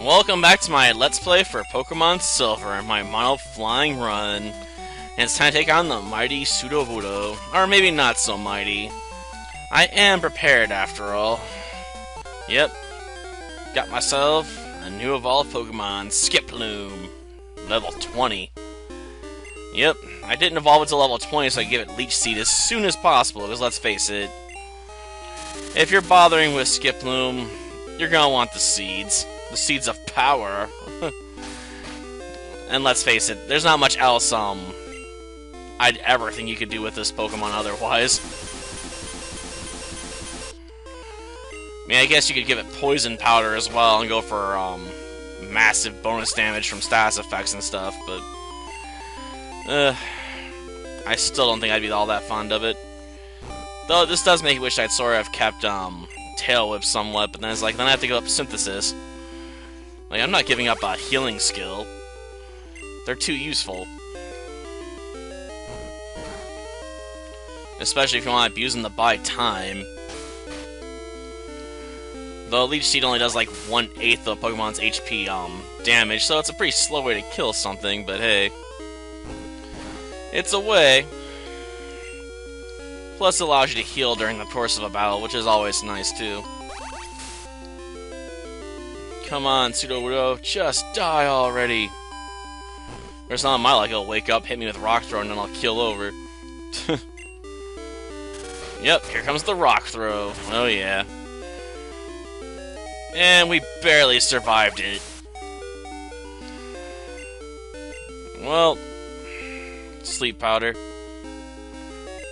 Welcome back to my Let's Play for Pokemon Silver and my Mono Flying Run. And it's time to take on the mighty Sudowoodo. Or maybe not so mighty. I am prepared after all. Yep. Got myself a new evolved Pokemon, Skiploom. Level 20. Yep, I didn't evolve it to level 20 so I give it Leech Seed as soon as possible, because let's face it, if you're bothering with Skiploom, you're gonna want the seeds. The seeds of power. And let's face it, there's not much else I'd ever think you could do with this Pokemon otherwise. I mean, I guess you could give it Poison Powder as well and go for massive bonus damage from status effects and stuff, but I still don't think I'd be all that fond of it. Though this does make me wish I'd sort of kept Tail Whip somewhat, but then it's like, then I have to give up Synthesis. Like, I'm not giving up a healing skill. They're too useful. Especially if you want to abuse them to buy time. Though Leech Seed only does like 1/8 of Pokemon's HP damage, so it's a pretty slow way to kill something, but hey. It's a way. Plus it allows you to heal during the course of a battle, which is always nice too. Come on, Sudowoodo, just die already. There's not my luck, it'll wake up, hit me with Rock Throw, and then I'll kill over. Yep, here comes the Rock Throw. Oh yeah. And we barely survived it. Well, Sleep Powder.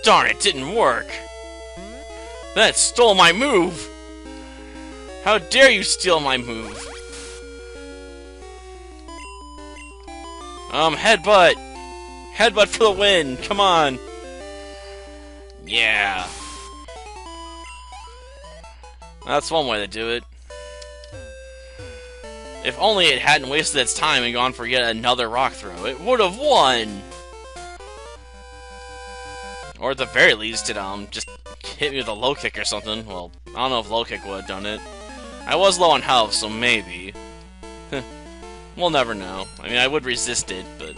Darn, it didn't work. That stole my move. How dare you steal my move? Headbutt! Headbutt for the win! Come on! Yeah. That's one way to do it. If only it hadn't wasted its time and gone for yet another Rock Throw, it would have won! Or at the very least, it just hit me with a low kick or something. Well, I don't know if low kick would have done it. I was low on health, so maybe. We'll never know. I mean, I would resist it, but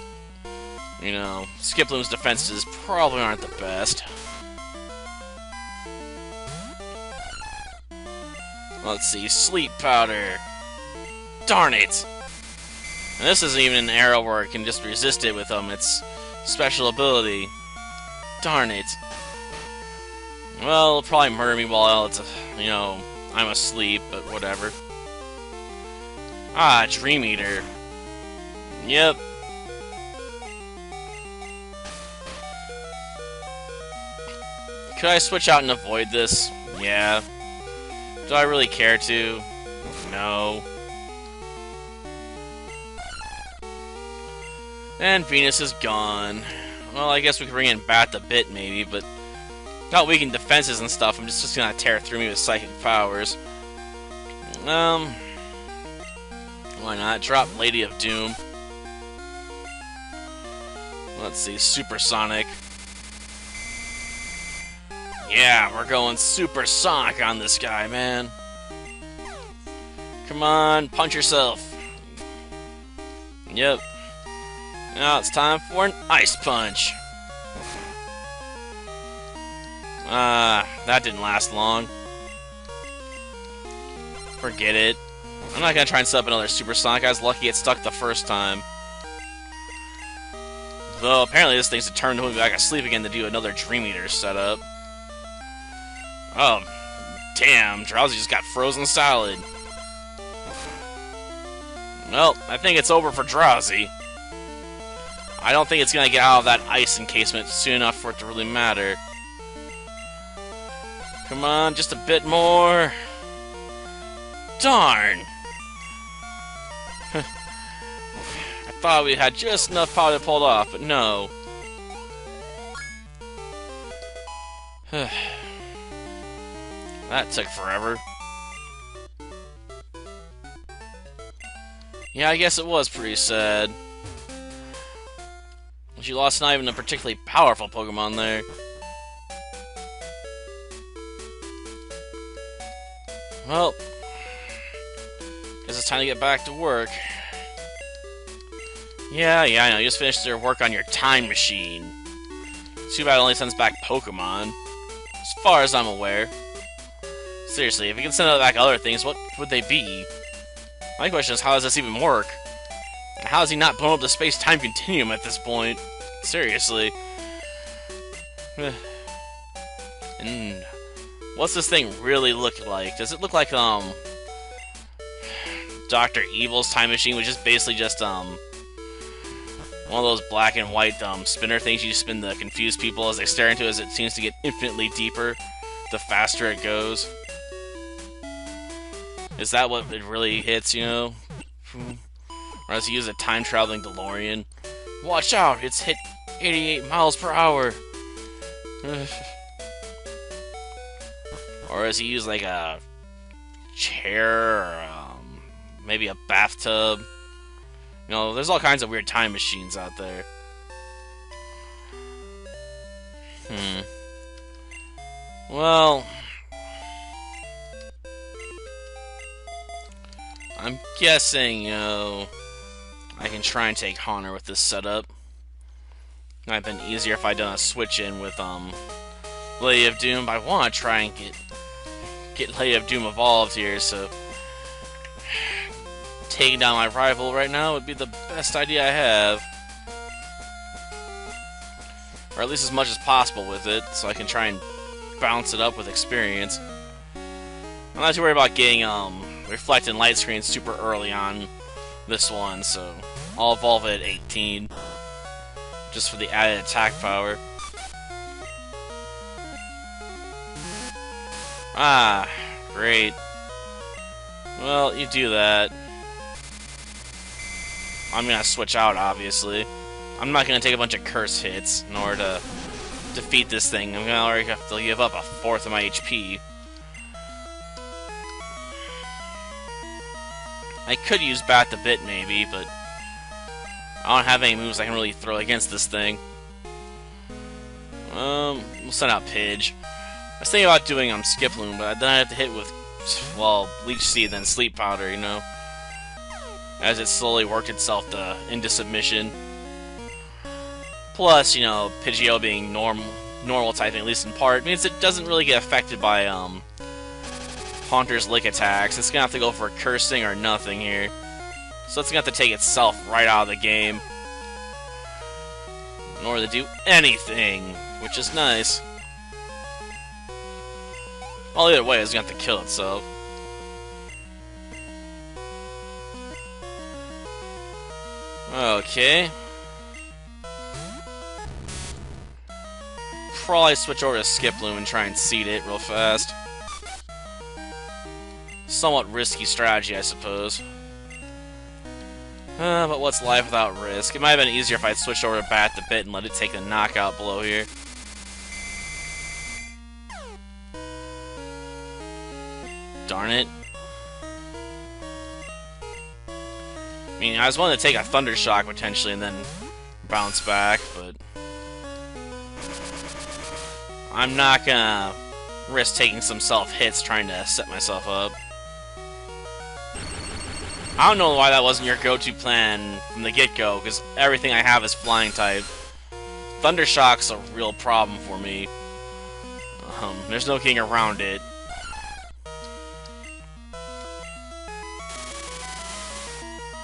you know, Skiploom's defenses probably aren't the best. Let's see, Sleep Powder. Darn it! And this isn't even an arrow where it can just resist it with its special ability. Darn it. Well, it'll probably murder me while it's, you know, I'm asleep, but whatever. Ah, Dream Eater. Yep. Could I switch out and avoid this? Yeah. Do I really care to? No. And Venus is gone. Well, I guess we could bring in Bat the Bit, maybe, but not weaken defenses and stuff. I'm just gonna tear through me with psychic powers. Why not? Drop Lady of Doom. Let's see, Supersonic. Yeah, we're going Supersonic on this guy, man. Come on, punch yourself. Yep. Now it's time for an Ice Punch. That didn't last long. Forget it. I'm not gonna try and set up another Supersonic. I was lucky it stuck the first time. Though apparently this thing's determined to put me back asleep again to do another Dream Eater setup. Oh, damn! Drowsy just got frozen solid. Well, I think it's over for Drowsy. I don't think it's gonna get out of that ice encasement soon enough for it to really matter. Come on, just a bit more. Darn! I thought we had just enough power to pull it off, but no. That took forever. Yeah, I guess it was pretty sad. She lost not even a particularly powerful Pokemon there. Well, time to get back to work. Yeah, I know. You just finished your work on your time machine. Too bad it only sends back Pokémon. As far as I'm aware. Seriously, if you can send back other things, what would they be? My question is, how does this even work? And how has he not blown up the space-time continuum at this point? Seriously. And what's this thing really look like? Does it look like, Dr. Evil's time machine, which is basically just, one of those black and white, spinner things you spin to confuse people as they stare into as it seems to get infinitely deeper the faster it goes? Is that what it really hits, you know? Or does he use a time-traveling DeLorean? Watch out! It's hit 88 miles per hour! Or does he use, like, a chair, or, maybe a bathtub? You know, there's all kinds of weird time machines out there. Well, I'm guessing, you know, I can try and take Haunter with this setup. It might have been easier if I'd done a switch in with, Lady of Doom, but I want to try and get Lady of Doom evolved here, so taking down my rival right now would be the best idea I have. Or at least as much as possible with it, so I can try and bounce it up with experience. I'm not too worried about getting, reflecting light screens super early on this one, so I'll evolve it at 18. Just for the added attack power. Ah, great. Well, you do that. I'm gonna switch out, obviously. I'm not gonna take a bunch of curse hits in order to defeat this thing. I'm gonna already have to give up a fourth of my HP. I could use Bat the Bit, maybe, but I don't have any moves I can really throw against this thing. We'll send out Pidge. I was thinking about doing Skiploom, but then I have to hit with, well, Leech Seed, then Sleep Powder, you know? As it slowly worked itself into submission. Plus, you know, Pidgeot being normal typing, at least in part, means it doesn't really get affected by, Haunter's Lick attacks. It's gonna have to go for Cursing or nothing here. So it's gonna have to take itself right out of the game in order to do anything, which is nice. Well, either way, it's gonna have to kill itself. Okay. Probably switch over to Skiploom and try and seed it real fast. Somewhat risky strategy, I suppose. But what's life without risk? It might have been easier if I'd switched over to Bat the Bit and let it take the knockout blow here. Darn it. I mean, I was willing to take a Thunder Shock potentially and then bounce back, but I'm not gonna risk taking some self-hits trying to set myself up. I don't know why that wasn't your go-to plan from the get-go, because everything I have is flying type. Thunder Shock's a real problem for me. There's no getting around it.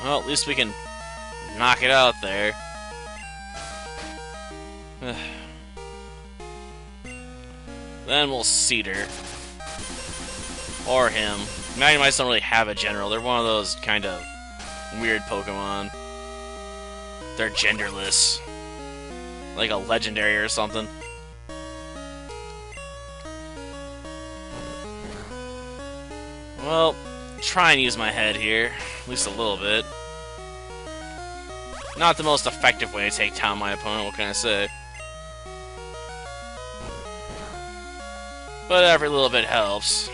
Well, at least we can knock it out there. Then we'll Cedar. Or him. Magnemites don't really have a general. They're one of those kind of weird Pokemon. They're genderless. Like a legendary or something. Well, try and use my head here. At least a little bit. Not the most effective way to take down my opponent, what can I say? But every little bit helps.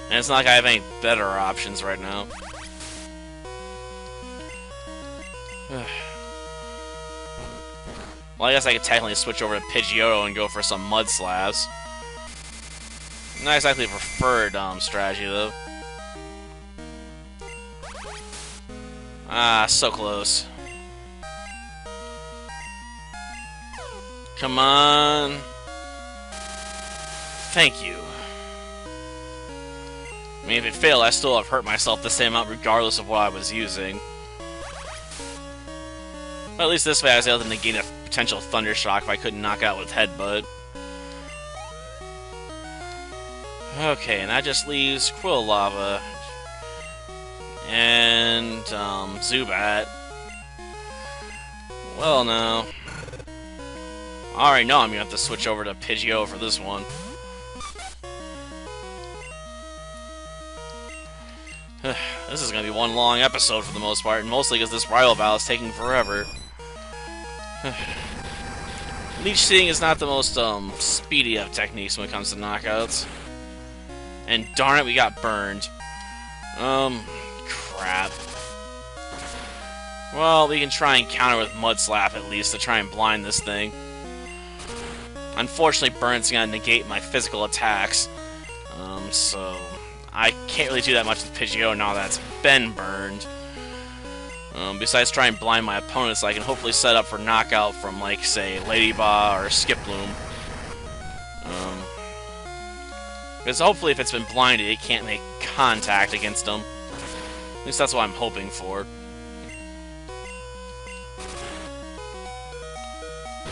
And it's not like I have any better options right now. Well, I guess I could technically switch over to Pidgeotto and go for some Mud Slabs. Not exactly a preferred strategy, though. Ah, so close. Come on. Thank you. I mean, if it failed, I still have hurt myself the same amount regardless of what I was using. But at least this way I was able to negate a potential Thunder Shock if I couldn't knock out with Headbutt. Okay, and that just leaves Quilava. And, Zubat. Well, no. I already know I'm gonna have to switch over to Pidgeot for this one. This is gonna be one long episode for the most part, and mostly because this rival battle is taking forever. Leech Seeding is not the most, speedy of techniques when it comes to knockouts. And darn it, we got burned. Crap. Well, we can try and counter with Mud Slap at least to try and blind this thing. Unfortunately, Burn's gonna negate my physical attacks. So I can't really do that much with Pidgeot now that's been burned. Besides try and blind my opponents, so I can hopefully set up for knockout from, like, say, Ladybug or Skiploom. Because hopefully if it's been blinded, it can't make contact against them. At least that's what I'm hoping for.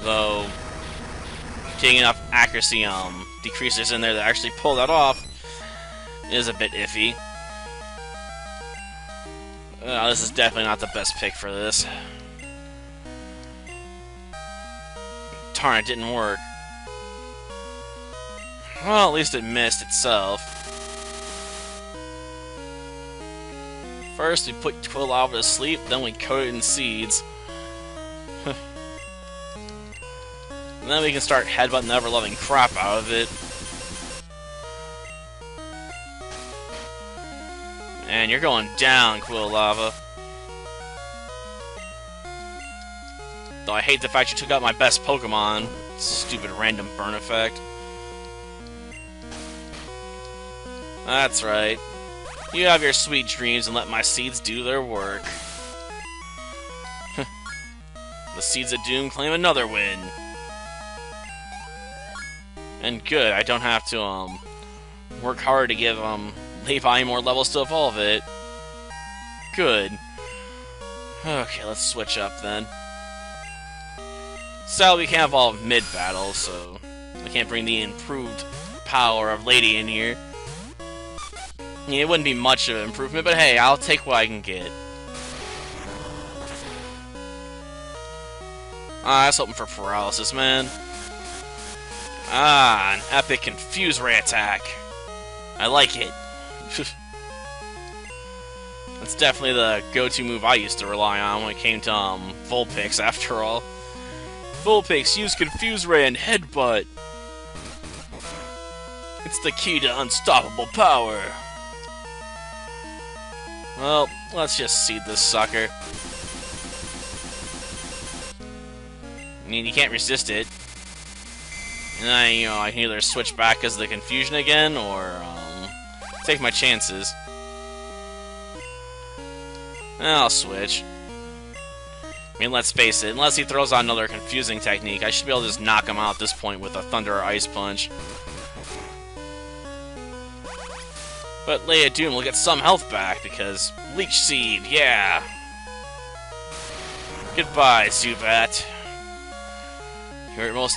Though, getting enough accuracy decreasers in there to actually pull that off is a bit iffy. This is definitely not the best pick for this. Darn, it didn't work. Well, at least it missed itself. First, we put Quilava to sleep, then we coat it in seeds. And then we can start headbutting the ever-loving crap out of it. And you're going down, Quilava. Though I hate the fact you took out my best Pokemon. Stupid random burn effect. That's right. You have your sweet dreams and let my seeds do their work. The Seeds of Doom claim another win. And good, I don't have to, work hard to give, Levi more levels to evolve it. Good. Okay, let's switch up then. So we can't evolve mid-battle, so I can't bring the improved power of Lady in here. Yeah, it wouldn't be much of an improvement, but hey, I'll take what I can get. I was hoping for paralysis, man. An epic Confuse Ray attack. I like it. That's definitely the go-to move I used to rely on when it came to Vulpix, after all. Vulpix, use Confuse Ray and Headbutt. It's the key to unstoppable power. Well, let's just seed this sucker. I mean, you can't resist it. And I can either switch back because of the confusion again, or take my chances. I'll switch. I mean, let's face it, unless he throws out another confusing technique, I should be able to just knock him out at this point with a Thunder or Ice Punch. But Lady of Doom will get some health back, because Leech Seed, yeah! Goodbye, Zubat. You're the most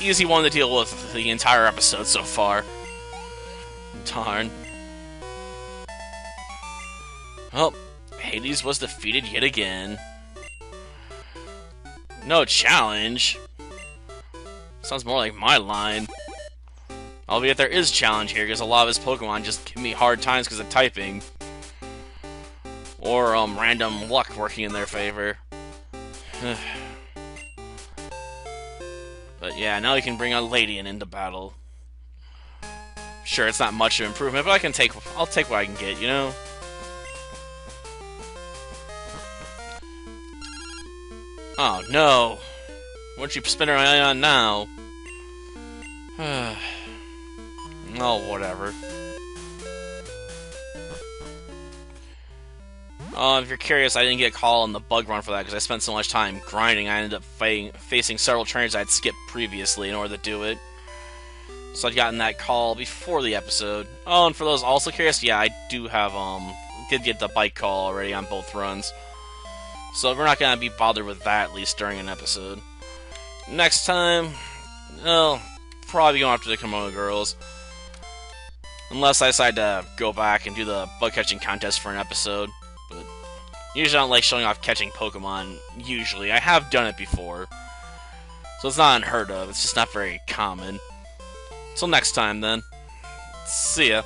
easy one to deal with the entire episode so far. Darn. Well, Hades was defeated yet again. No challenge? Sounds more like my line. Albeit there is challenge here, because a lot of his Pokemon just give me hard times because of typing. Or, random luck working in their favor. But yeah, now we can bring on Ladian into battle. Sure, it's not much of an improvement, but I'll take what I can get, you know? Oh, no! What you spinning my eye on now? Oh, whatever. If you're curious, I didn't get a call on the bug run for that because I spent so much time grinding. I ended up facing several trainers I'd skipped previously in order to do it. So I'd gotten that call before the episode. Oh, and for those also curious, yeah, I do have, did get the bike call already on both runs. So we're not going to be bothered with that, at least during an episode. Next time, well, probably going after the Kimono Girls. Unless I decide to go back and do the bug catching contest for an episode. But usually I don't like showing off catching Pokemon, usually. I have done it before. So it's not unheard of, it's just not very common. Till next time, then. See ya.